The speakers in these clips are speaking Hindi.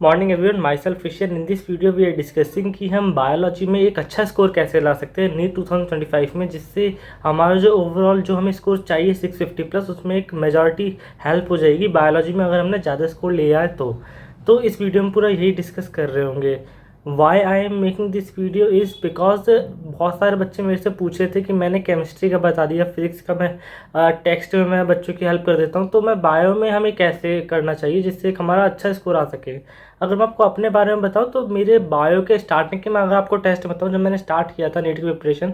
मॉर्निंग एवरीवन, माई सेल्फ फिशियर। In this video we are discussing कि हम बायोलॉजी में एक अच्छा स्कोर कैसे ला सकते हैं नीट 2025 में, जिससे हमारा जो ओवरऑल जो हमें स्कोर चाहिए 650 प्लस, उसमें एक मेजॉरिटी हेल्प हो जाएगी बायोलॉजी में अगर हमने ज़्यादा स्कोर लिया है तो इस वीडियो में पूरा यही डिस्कस कर रहे होंगे। Why I am making this video is because बहुत सारे बच्चे मेरे से पूछ रहे थे कि मैंने केमिस्ट्री का बता दिया, फिजिक्स का मैं टेक्स्ट में मैं बच्चों की हेल्प कर देता हूँ, तो मैं बायो में हमें कैसे करना चाहिए जिससे हमारा अच्छा स्कोर आ सके। अगर मैं आपको अपने बारे में बताऊँ तो मेरे बायो के स्टार्टिंग के मैं अगर आपको टेस्ट बताऊँ, जब मैंने स्टार्ट किया था नीट की प्रिपरेशन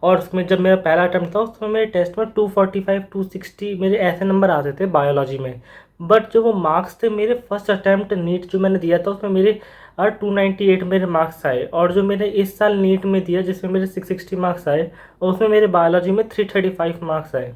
और उसमें जब मेरा पहला अटैम्प्ट था उसमें मेरे टेस्ट में 245 260 मेरे ऐसे नंबर आते थे बायोलॉजी में। बट जो वो मार्क्स थे मेरे फर्स्ट अटैम्प्ट नीट जो मैंने दिया था उसमें मेरे 298 मेरे मार्क्स आए, और जो मैंने इस साल नीट में दिया जिसमें मेरे 660 मार्क्स आए और उसमें मेरे बायोलॉजी में 335 मार्क्स आए।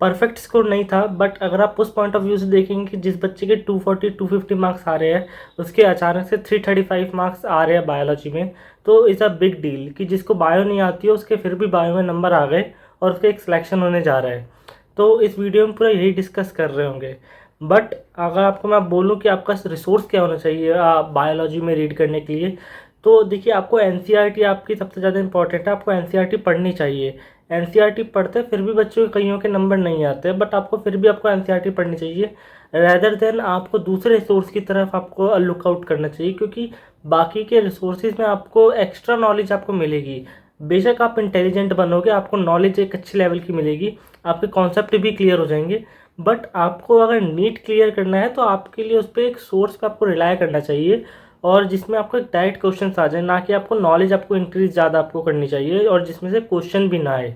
परफेक्ट स्कोर नहीं था, बट अगर आप उस पॉइंट ऑफ व्यू से देखेंगे कि जिस बच्चे के 240 250 मार्क्स आ रहे हैं उसके अचानक से 335 मार्क्स आ रहे हैं बायोलॉजी में, तो इज़ अ बिग डील कि जिसको बायो नहीं आती है उसके फिर भी बायो में नंबर आ गए और उसका एक सिलेक्शन होने जा रहा है। तो इस वीडियो में पूरा यही डिस्कस कर रहे होंगे। बट अगर आपको मैं बोलूँ कि आपका रिसोर्स क्या होना चाहिए बायोलॉजी में रीड करने के लिए, तो देखिए आपको एनसीईआरटी आपकी सबसे ज़्यादा इंपॉर्टेंट है। आपको एनसीईआरटी पढ़नी चाहिए। एनसीईआरटी पढ़ते फिर भी बच्चों के कईयों के नंबर नहीं आते, बट आपको फिर भी आपको एनसीईआरटी पढ़नी चाहिए रैदर देन आपको दूसरे रिसोर्स की तरफ आपको लुकआउट करना चाहिए, क्योंकि बाकी के रिसोर्सेज में आपको एक्स्ट्रा नॉलेज आपको मिलेगी। बेशक आप इंटेलिजेंट बनोगे, आपको नॉलेज एक अच्छी लेवल की मिलेगी, आपके कॉन्सेप्ट भी क्लियर हो जाएंगे, बट आपको अगर नीट क्लियर करना है तो आपके लिए उस पर एक सोर्स पे आपको रिलाय करना चाहिए और जिसमें आपको एक डायरेक्ट क्वेश्चन आ जाए, ना कि आपको नॉलेज आपको इंक्रीज ज़्यादा आपको करनी चाहिए और जिसमें से क्वेश्चन भी ना आए।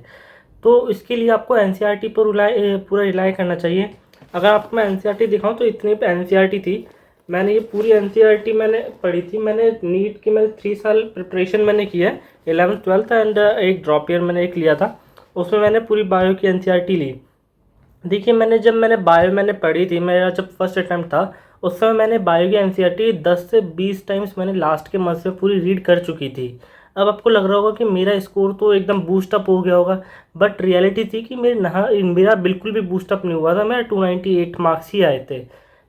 तो इसके लिए आपको एनसीईआरटी पर पूरा रिलाय करना चाहिए। अगर आपको मैं एनसीईआरटी दिखाऊं तो इतनी एनसीईआरटी थी, मैंने ये पूरी एनसीईआरटी मैंने पढ़ी थी। मैंने नीट की मैंने 3 साल प्रिपरेशन मैंने की है, 11th 12th एंड एक ड्रॉप ईयर मैंने एक लिया था, उसमें मैंने पूरी बायो की एनसीईआरटी ली। देखिए जब मैंने बायो मैंने पढ़ी थी, मेरा जब फर्स्ट अटैम्प्ट था उस समय मैंने बायो की एनसीईआरटी 10 से 20 टाइम्स मैंने लास्ट के मंथ में पूरी रीड कर चुकी थी। अब आपको लग रहा होगा कि मेरा स्कोर तो एकदम बूस्ट अप हो गया होगा, बट रियलिटी थी कि मेरा बिल्कुल भी बूस्ट अप नहीं हुआ था। मेरा 298 मार्क्स ही आए थे।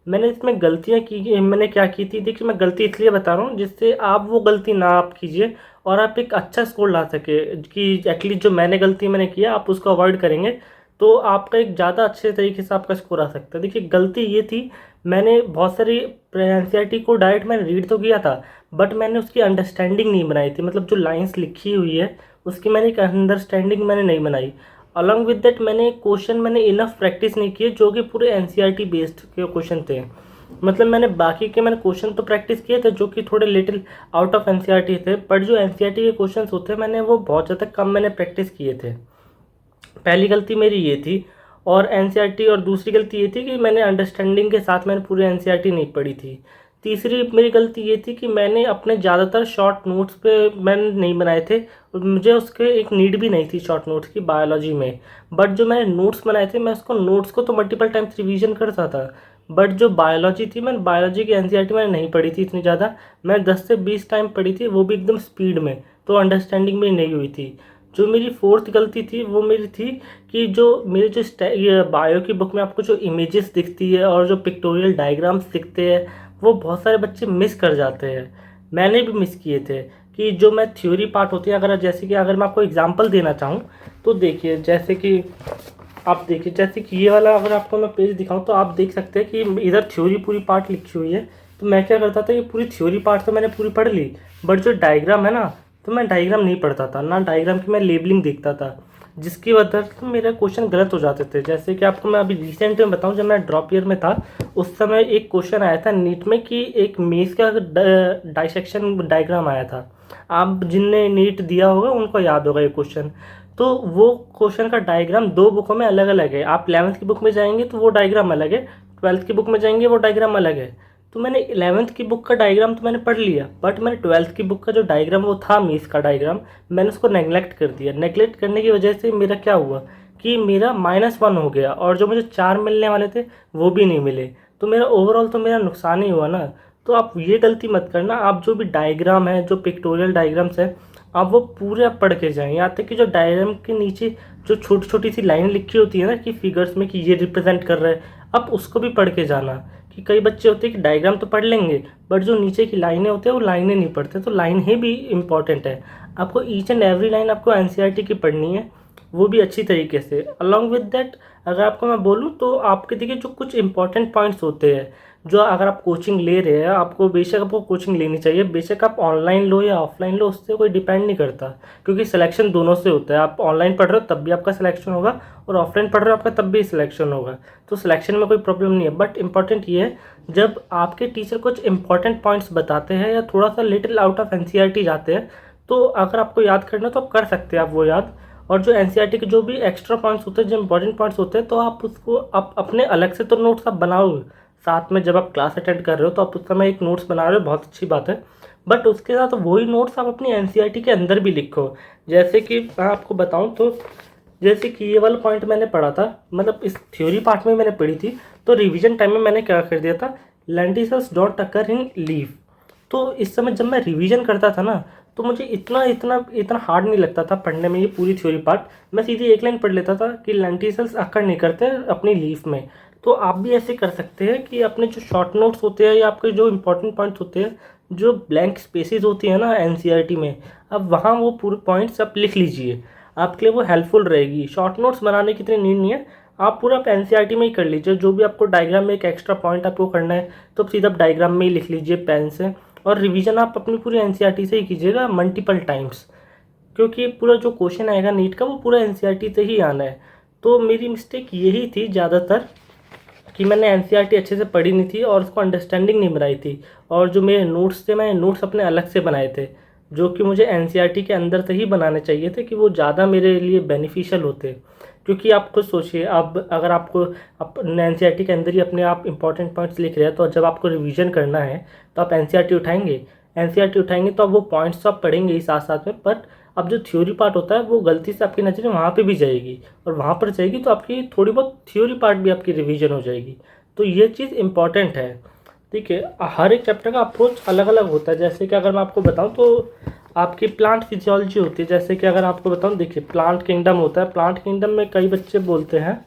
मैंने इसमें गलतियाँ की, मैंने क्या की थी, देखिए मैं गलती इसलिए बता रहा हूँ जिससे आप वो गलती ना आप कीजिए और आप एक अच्छा स्कोर ला सके, कि एटलीस्ट जो गलती मैंने किया आप उसको अवॉइड करेंगे तो आपका एक ज़्यादा अच्छे तरीके से आपका स्कोर आ सकता है। देखिए गलती ये थी, मैंने बहुत सारी एनसीईआरटी को डायरेक्ट मैंने रीड तो किया था, बट मैंने उसकी अंडरस्टैंडिंग नहीं बनाई थी। मतलब जो लाइंस लिखी हुई है उसकी मैंने एक अंडरस्टैंडिंग मैंने नहीं बनाई। अलॉन्ग विद दैट मैंने इनफ प्रैक्टिस नहीं की, जो कि पूरे एनसीईआरटी बेस्ड के क्वेश्चन थे। मतलब मैंने क्वेश्चन तो प्रैक्टिस किए थे जो कि थोड़े लिटिल आउट ऑफ एनसीईआरटी थे, बट जो एनसीईआरटी के क्वेश्चन होते हैं मैंने वो बहुत ज़्यादा कम मैंने प्रैक्टिस किए थे। पहली गलती मेरी ये थी। और एनसीईआरटी और दूसरी गलती ये थी कि मैंने अंडरस्टैंडिंग के साथ मैंने पूरी एनसीईआरटी नहीं पढ़ी थी। तीसरी मेरी गलती ये थी कि मैंने अपने ज़्यादातर शॉर्ट नोट्स पे मैंने नहीं बनाए थे और मुझे उसके एक नीड भी नहीं थी शॉर्ट नोट्स की बायोलॉजी में। बट जो मैंने नोट्स बनाए थे मैं उसको नोट्स को तो मल्टीपल टाइम्स रिवीजन करता था, बट जो बायोलॉजी थी मैंने बायोलॉजी की एनसीईआरटी मैंने नहीं पढ़ी थी इतनी ज़्यादा। मैं 10 से 20 टाइम पढ़ी थी, वो भी एकदम स्पीड में, तो अंडरस्टैंडिंग मेरी नहीं हुई थी। जो मेरी फोर्थ गलती थी वो मेरी थी कि जो मेरे जो ये बायो की बुक में आपको जो इमेजेस दिखती है और जो पिक्टोरियल डायग्राम्स दिखते हैं वो बहुत सारे बच्चे मिस कर जाते हैं। मैंने भी मिस किए थे कि जो मैं थ्योरी पार्ट होती है, अगर मैं आपको एग्जांपल देना चाहूँ तो देखिए जैसे कि ये वाला अगर आपको मैं पेज दिखाऊं तो आप देख सकते हैं कि इधर थ्योरी पूरी पार्ट लिखी हुई है। तो मैं क्या करता था, ये पूरी थ्योरी पार्ट तो मैंने पूरी पढ़ ली, बट जो डायग्राम है ना, तो मैं डायग्राम नहीं पढ़ता था, ना डायग्राम की मैं लेबलिंग देखता था, जिसकी वजह से मेरे क्वेश्चन गलत हो जाते थे। जैसे कि आपको मैं अभी रिसेंट में बताऊं, जब मैं ड्रॉप ईयर में था उस समय एक क्वेश्चन आया था नीट में कि एक मेज का डाइसेक्शन डायग्राम आया था। आप जिनने नीट दिया होगा उनको याद होगा ये क्वेश्चन। तो वो क्वेश्चन का डायग्राम दो बुकों में अलग अलग है। आप 11th की बुक में जाएंगे तो वो डायग्राम अलग है, 12th की बुक में जाएंगे वो डायग्राम अलग है। तो मैंने 11th की बुक का डायग्राम तो मैंने पढ़ लिया, बट मैंने 12th की बुक का जो डायग्राम वो था मीस का डायग्राम, मैंने उसको नेग्लेक्ट कर दिया। नेग्लेक्ट करने की वजह से मेरा क्या हुआ कि मेरा -1 हो गया और जो मुझे 4 मिलने वाले थे वो भी नहीं मिले। तो मेरा ओवरऑल तो मेरा नुकसान ही हुआ ना। तो आप ये गलती मत करना, आप जो भी डायग्राम है, जो पिक्टोरियल डायग्राम्स है, आप वो पूरे पढ़ के जाएं। यहाँ तक कि जो डायग्राम के नीचे जो छोटी छोटी सी लाइन लिखी होती है ना कि फिगर्स में कि ये रिप्रेजेंट कर रहा है, आप उसको भी पढ़ के जाना कि कई बच्चे होते हैं कि डायग्राम तो पढ़ लेंगे बट जो नीचे की लाइनें होती हैं वो लाइनें नहीं पढ़ते, तो लाइनें भी इंपॉर्टेंट है। आपको ईच एंड एवरी लाइन आपको एनसीईआरटी की पढ़नी है, वो भी अच्छी तरीके से। अलॉन्ग विद दैट अगर आपको मैं बोलूँ तो आपके देखिए जो कुछ इंपॉर्टेंट पॉइंट्स होते हैं, जो अगर आप कोचिंग ले रहे हैं, आपको बेशक आपको कोचिंग लेनी चाहिए, बेशक आप ऑनलाइन लो या ऑफलाइन लो, उससे कोई डिपेंड नहीं करता, क्योंकि सिलेक्शन दोनों से होता है। आप ऑनलाइन पढ़ रहे हो तब भी आपका सिलेक्शन होगा और ऑफलाइन पढ़ रहे हो आपका तब भी सिलेक्शन होगा, तो सिलेक्शन में कोई प्रॉब्लम नहीं है। बट इंपॉर्टेंट ये है जब आपके टीचर कुछ इंपॉर्टेंट पॉइंट्स बताते हैं या थोड़ा सा लिटिल आउट ऑफ एनसीईआरटी जाते हैं, तो अगर आपको याद करना तो आप कर सकते हैं आप वो याद। और जो एनसीईआरटी के जो भी एक्स्ट्रा पॉइंट्स होते हैं, जो इंपॉर्टेंट पॉइंट्स होते हैं, तो आप उसको आप अपने अलग से तो नोट्स आप बनाओ साथ में, जब आप क्लास अटेंड कर रहे हो तो आप उस समय एक नोट्स बना रहे हो, बहुत अच्छी बात है। बट उसके साथ वही नोट्स आप अपनी एनसीईआरटी के अंदर भी लिखो। जैसे कि मैं आपको बताऊं तो जैसे कि ये वाला पॉइंट मैंने पढ़ा था, मतलब इस थ्योरी पार्ट में मैंने पढ़ी थी, तो रिवीजन टाइम में मैंने क्या कर दिया था, lenticels don't occur in leaf. तो इस समय जब मैं रिवीजन करता था ना, तो मुझे इतना इतना इतना हार्ड नहीं लगता था पढ़ने में ये पूरी थ्योरी पार्ट। मैं सीधी एक लाइन पढ़ लेता था कि लेंटिसल्स अकर नहीं करते अपनी लीफ में। तो आप भी ऐसे कर सकते हैं कि अपने जो शॉर्ट नोट्स होते हैं या आपके जो इंपॉर्टेंट पॉइंट्स होते हैं, जो ब्लैंक स्पेसेस होती हैं ना एनसीईआरटी में, अब वहाँ वो पूरे पॉइंट्स आप लिख लीजिए, आपके लिए वो हेल्पफुल रहेगी। शॉर्ट नोट्स बनाने की इतनी नीड नहीं है, आप पूरा एनसीईआरटी में ही कर लीजिए। जो भी आपको डायग्राम में एक एक्स्ट्रा पॉइंट आपको करना है तो आप सीधा डायग्राम में ही लिख लीजिए पेन से। और रिवीजन आप अपनी पूरी एनसीईआरटी से ही कीजिएगा मल्टीपल टाइम्स, क्योंकि पूरा जो क्वेश्चन आएगा नीट का वो पूरा एनसीईआरटी से ही आना है। तो मेरी मिस्टेक यही थी ज़्यादातर कि मैंने एनसीईआरटी अच्छे से पढ़ी नहीं थी और उसको अंडरस्टैंडिंग नहीं बनाई थी, और जो मेरे नोट्स थे मैंने नोट्स अपने अलग से बनाए थे, जो कि मुझे एनसीईआरटी के अंदर से ही बनाने चाहिए थे कि वो ज़्यादा मेरे लिए बेनिफिशियल होते। क्योंकि आप खुद सोचिए, अब अगर आपको एनसीईआरटी के अंदर ही अपने आप इंपॉर्टेंट पॉइंट्स लिख रहे हैं, तो जब आपको रिवीजन करना है तो आप एनसीईआरटी उठाएंगे, एनसीईआरटी उठाएंगे तो अब वो पॉइंट्स तो आप पढ़ेंगे ही साथ साथ में, बट अब जो थ्योरी पार्ट होता है वो गलती से आपकी नज़रें वहाँ पे भी जाएगी, और वहाँ पर जाएगी तो आपकी थोड़ी बहुत थ्योरी पार्ट भी आपकी रिवीजन हो जाएगी। तो ये चीज़ इंपॉर्टेंट है। ठीक है, हर एक चैप्टर का अप्रोच अलग अलग होता है। जैसे कि अगर मैं आपको बताऊँ तो आपकी प्लांट फिजियोलॉजी होती है। जैसे कि अगर आपको बताऊँ, देखिए प्लांट किंगडम होता है, प्लांट किंगडम में कई बच्चे बोलते हैं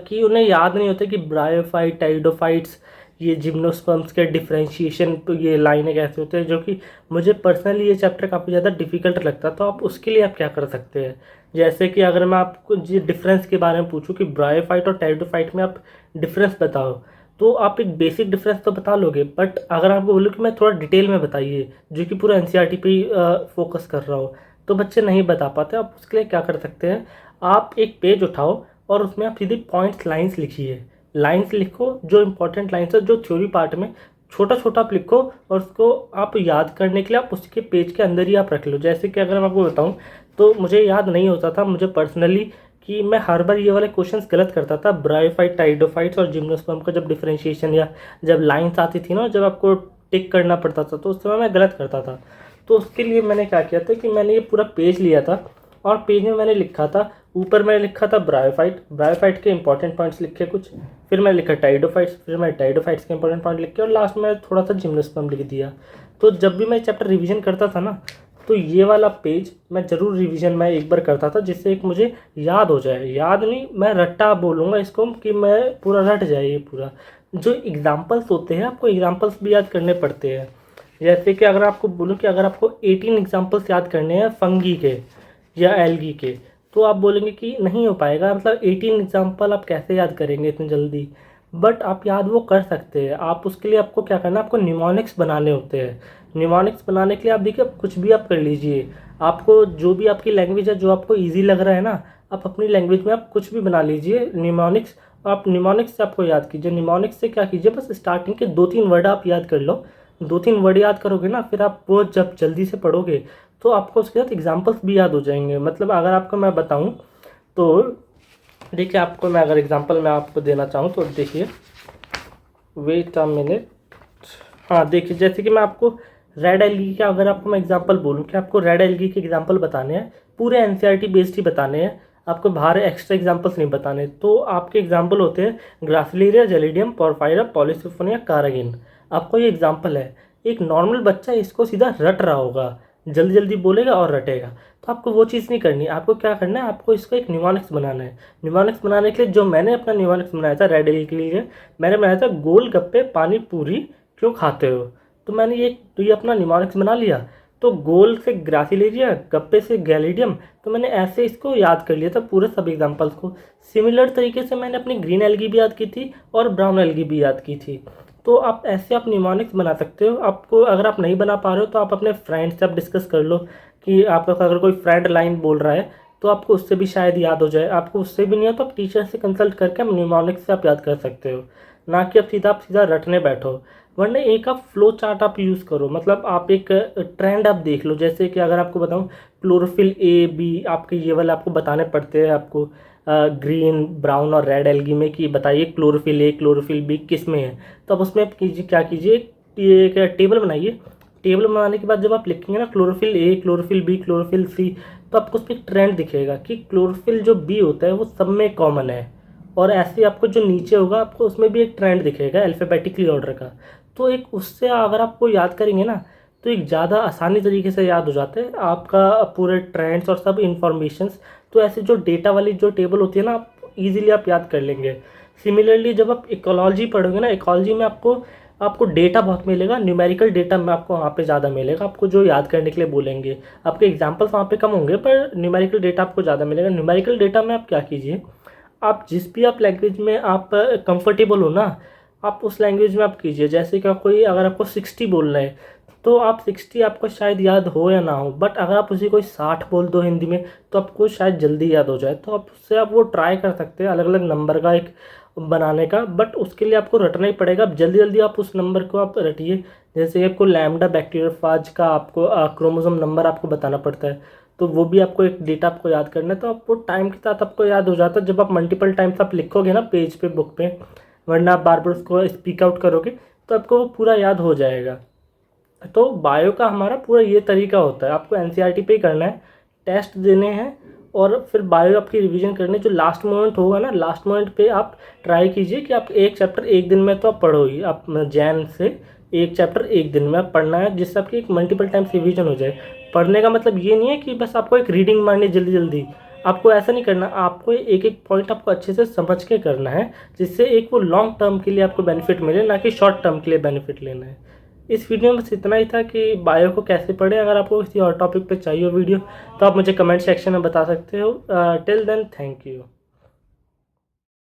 कि उन्हें याद नहीं होता कि ब्रायोफाइट, टाइडोफाइट्स, ये जिम्नोस्पर्म्स के डिफरेंशिएशन, तो ये लाइनें कैसे होते हैं, जो कि मुझे पर्सनली ये चैप्टर काफ़ी ज़्यादा डिफिकल्ट लगता है। तो आप उसके लिए आप क्या कर सकते हैं, जैसे कि अगर मैं आपको ये डिफरेंस के बारे में पूछूं कि ब्रायोफाइट और टाइडोफाइट में आप डिफरेंस बताओ, तो आप एक बेसिक डिफरेंस तो बता लोगे, बट अगर आपको बोलो कि मैं थोड़ा डिटेल में बताइए, जो कि पूरा एनसीईआरटी पे ही फोकस कर रहा हो, तो बच्चे नहीं बता पाते। आप उसके लिए क्या कर सकते हैं, आप एक पेज उठाओ और उसमें आप सीधे पॉइंट्स लाइंस लिखिए। लाइंस लिखो जो इंपॉर्टेंट लाइंस है, जो थ्योरी पार्ट में छोटा छोटा आप लिखो, और उसको आप याद करने के लिए आप उसके पेज के अंदर ही आप रख लो। जैसे कि अगर मैं आपको बताऊं तो मुझे याद नहीं होता था, मुझे पर्सनली, कि मैं हर बार ये वाले क्वेश्चंस गलत करता था। ब्रायोफाइट, टाइडोफाइट्स और जिम्नोस्पर्म का जब डिफरेंशिएशन या जब लाइंस आती थी ना, जब आपको टिक करना पड़ता था, तो उस समय मैं गलत करता था। तो उसके लिए मैंने क्या किया था कि मैंने ये पूरा पेज लिया था और पेज में मैंने लिखा था, ऊपर मैंने लिखा था ब्रायोफाइट, ब्रायोफाइट के इंपॉर्टेंट पॉइंट्स लिखे कुछ, फिर मैंने लिखा टाइडोफाइट्स, फिर मैं टाइडोफाइट्स के इंपॉर्टेंट पॉइंट लिख के, और लास्ट में थोड़ा सा जिम्नोस्पर्म लिख दिया। तो जब भी मैं चैप्टर रिवीजन करता था ना, तो ये वाला पेज मैं ज़रूर रिवीजन में एक बार करता था, जिससे एक मुझे याद हो जाए। याद नहीं, मैं रट्टा बोलूँगा इसको, कि मैं पूरा रट जाए ये पूरा। जो एग्जाम्पल्स होते हैं, आपको एग्जाम्पल्स भी याद करने पड़ते हैं। जैसे कि अगर आपको बोलूँ कि अगर आपको 18 एग्जाम्पल्स याद करने हैं फंगी के या एल्गी के, तो आप बोलेंगे कि नहीं हो पाएगा, मतलब 18 एग्जाम्पल आप कैसे याद करेंगे इतनी जल्दी। बट आप याद वो कर सकते हैं। आप उसके लिए आपको क्या करना है, आपको निमोनिक्स बनाने होते हैं। निमोनिक्स बनाने के लिए आप देखिए, कुछ भी आप कर लीजिए, आपको जो भी आपकी लैंग्वेज है, जो आपको ईजी लग रहा है ना, आप अपनी लैंग्वेज में आप कुछ भी बना लीजिए निमोनिक्स। आप निमोनिक्स से आपको याद कीजिए, निमोनिक्स से क्या कीजिए, बस स्टार्टिंग के 2-3 वर्ड आप याद कर लो। 2-3 वर्ड याद करोगे ना, फिर आप वो जब जल्दी से पढ़ोगे तो आपको उसके साथ एग्जाम्पल्स भी याद हो जाएंगे। मतलब अगर आपको मैं बताऊं तो देखिए, आपको मैं अगर एग्जांपल मैं आपको देना चाहूँ तो देखिए, वेट अ मिनट। हाँ देखिए, जैसे कि मैं आपको रेड एल्गी का अगर आपको मैं एग्जांपल बोलूँ कि आपको रेड एल्गी के एग्जांपल बताने हैं, पूरे एनसीईआरटी बेस्ड ही बताने हैं, आपको बाहर एक्स्ट्रा एग्जांपल्स नहीं बताने। तो आपके एग्जांपल होते हैं ग्रासिलेरिया, जेलिडियम, पोरफायरा, पॉलीसिफोनिया, कारागिन। आपको ये एग्जांपल है, एक नॉर्मल बच्चा इसको सीधा रट रहा होगा, जल्दी जल्दी बोलेगा और रटेगा। तो आपको वो चीज़ नहीं करनी है। आपको क्या करना है, आपको इसको एक न्यूमोनिक्स बनाना है। न्यूमोनिक्स बनाने के लिए जो मैंने अपना न्यूमोनिक्स बनाया था रेड एल के लिए, मैंने बनाया था गोल गप्पे पानी पूरी क्यों खाते हो। तो मैंने ये अपना न्यूमोनिक्स बना लिया। तो गोल से ग्रासिलेरिया, गप्पे से गैलिडियम, तो मैंने ऐसे इसको याद कर लिया था पूरे सब एग्जाम्पल्स को। सिमिलर तरीके से मैंने अपनी ग्रीन एल्गी भी याद की थी और ब्राउन एल्गी भी याद की थी। तो आप ऐसे आप निमोनिक्स बना सकते हो। आपको अगर आप नहीं बना पा रहे हो तो आप अपने फ्रेंड से आप डिस्कस कर लो कि आपका अगर कोई फ्रेंड लाइन बोल रहा है तो आपको उससे भी शायद याद हो जाए। आपको उससे भी नहीं हो तो आप टीचर से कंसल्ट करके आप निमोनिक्स से आप याद कर सकते हो, ना कि आप सीधा रटने बैठो। वरना एक आप फ्लो चार्ट आप यूज़ करो, मतलब आप एक ट्रेंड आप देख लो। जैसे कि अगर आपको बताऊँ क्लोरोफिल ए बी, आपके ये वाले आपको बताने पड़ते हैं आपको ग्रीन ब्राउन और रेड एल्गी में कि बताइए क्लोरोफिल ए क्लोरोफिल बी किस में है। तो अब उसमें आप कीजिए क्या कीजिए, एक टेबल बनाइए। टेबल बनाने के बाद जब आप लिखेंगे ना chlorophyll A chlorophyll B chlorophyll C, तो आपको उसमें एक ट्रेंड दिखेगा कि क्लोरोफिल जो बी होता है वो सब में कॉमन है। और ऐसे आपको जो नीचे होगा आपको उसमें भी एक ट्रेंड दिखेगा अल्फ़ाबेटिकली ऑर्डर का। तो एक उससे अगर आपको याद करेंगे ना तो एक ज़्यादा आसानी तरीके से याद हो जाता है आपका पूरे ट्रेंड्स और सब इंफॉर्मेशंस। तो ऐसे जो डेटा वाली जो टेबल होती है ना, आप इजीली आप याद कर लेंगे। सिमिलरली जब आप इकोलॉजी पढ़ोगे ना, इकोलॉजी में आपको डेटा बहुत मिलेगा, न्यूमेरिकल डेटा में आपको वहाँ पे ज़्यादा मिलेगा। आपको जो याद करने के लिए बोलेंगे, आपके एग्जाम्पल्स वहाँ पे कम होंगे पर न्यूमेरिकल डेटा आपको ज़्यादा मिलेगा। न्यूमेरिकल डेटा में आप क्या कीजिए, आप जिस भी आप लैंग्वेज में आप कंफर्टेबल हो ना, आप उस लैंग्वेज में आप कीजिए। जैसे कि कोई अगर आपको 60 बोलना है तो आप 60 आपको शायद याद हो या ना हो, बट अगर आप उसी कोई 60 बोल दो हिंदी में तो आपको शायद जल्दी याद हो जाए। तो आप उससे आप वो ट्राई कर सकते हैं अलग अलग नंबर का एक बनाने का, बट उसके लिए आपको रटना ही पड़ेगा। आप जल्दी जल्दी आप उस नंबर को आप रटिए। जैसे आपको लैम्डा बैक्टीरियोफाज का आपको क्रोमोसोम नंबर आपको बताना पड़ता है, तो वो भी आपको एक डेटा आपको याद करना है। तो आपको टाइम के साथ आपको याद हो जाता है जब आप मल्टीपल टाइम्स आप लिखोगे ना पेज पे बुक पे, वरना आप बार बार उसको स्पीक आउट करोगे तो आपको वो पूरा याद हो जाएगा। तो बायो का हमारा पूरा ये तरीका होता है। आपको एनसीईआरटी पे ही करना है, टेस्ट देने हैं और फिर बायो आपकी रिवीजन करनी। जो लास्ट मोमेंट होगा ना, लास्ट मोमेंट पे आप ट्राई कीजिए कि आप एक चैप्टर एक दिन में तो आप पढ़ो ही। आप जैन से एक चैप्टर एक दिन में आप पढ़ना है जिससे आपकी एक मल्टीपल टाइम्स रिवीजन हो जाए। पढ़ने का मतलब ये नहीं है कि बस आपको एक रीडिंग मारनी है जल्दी जल्दी। आपको ऐसा नहीं करना, आपको एक एक पॉइंट आपको अच्छे से समझ के करना है जिससे एक वो लॉन्ग टर्म के लिए आपको बेनिफिट मिले, ना कि शॉर्ट टर्म के लिए बेनिफिट लेना है। इस वीडियो में बस इतना ही था कि बायो को कैसे पढ़ें। अगर आपको किसी और टॉपिक पे चाहिए वीडियो तो आप मुझे कमेंट सेक्शन में बता सकते हो। Till then thank you.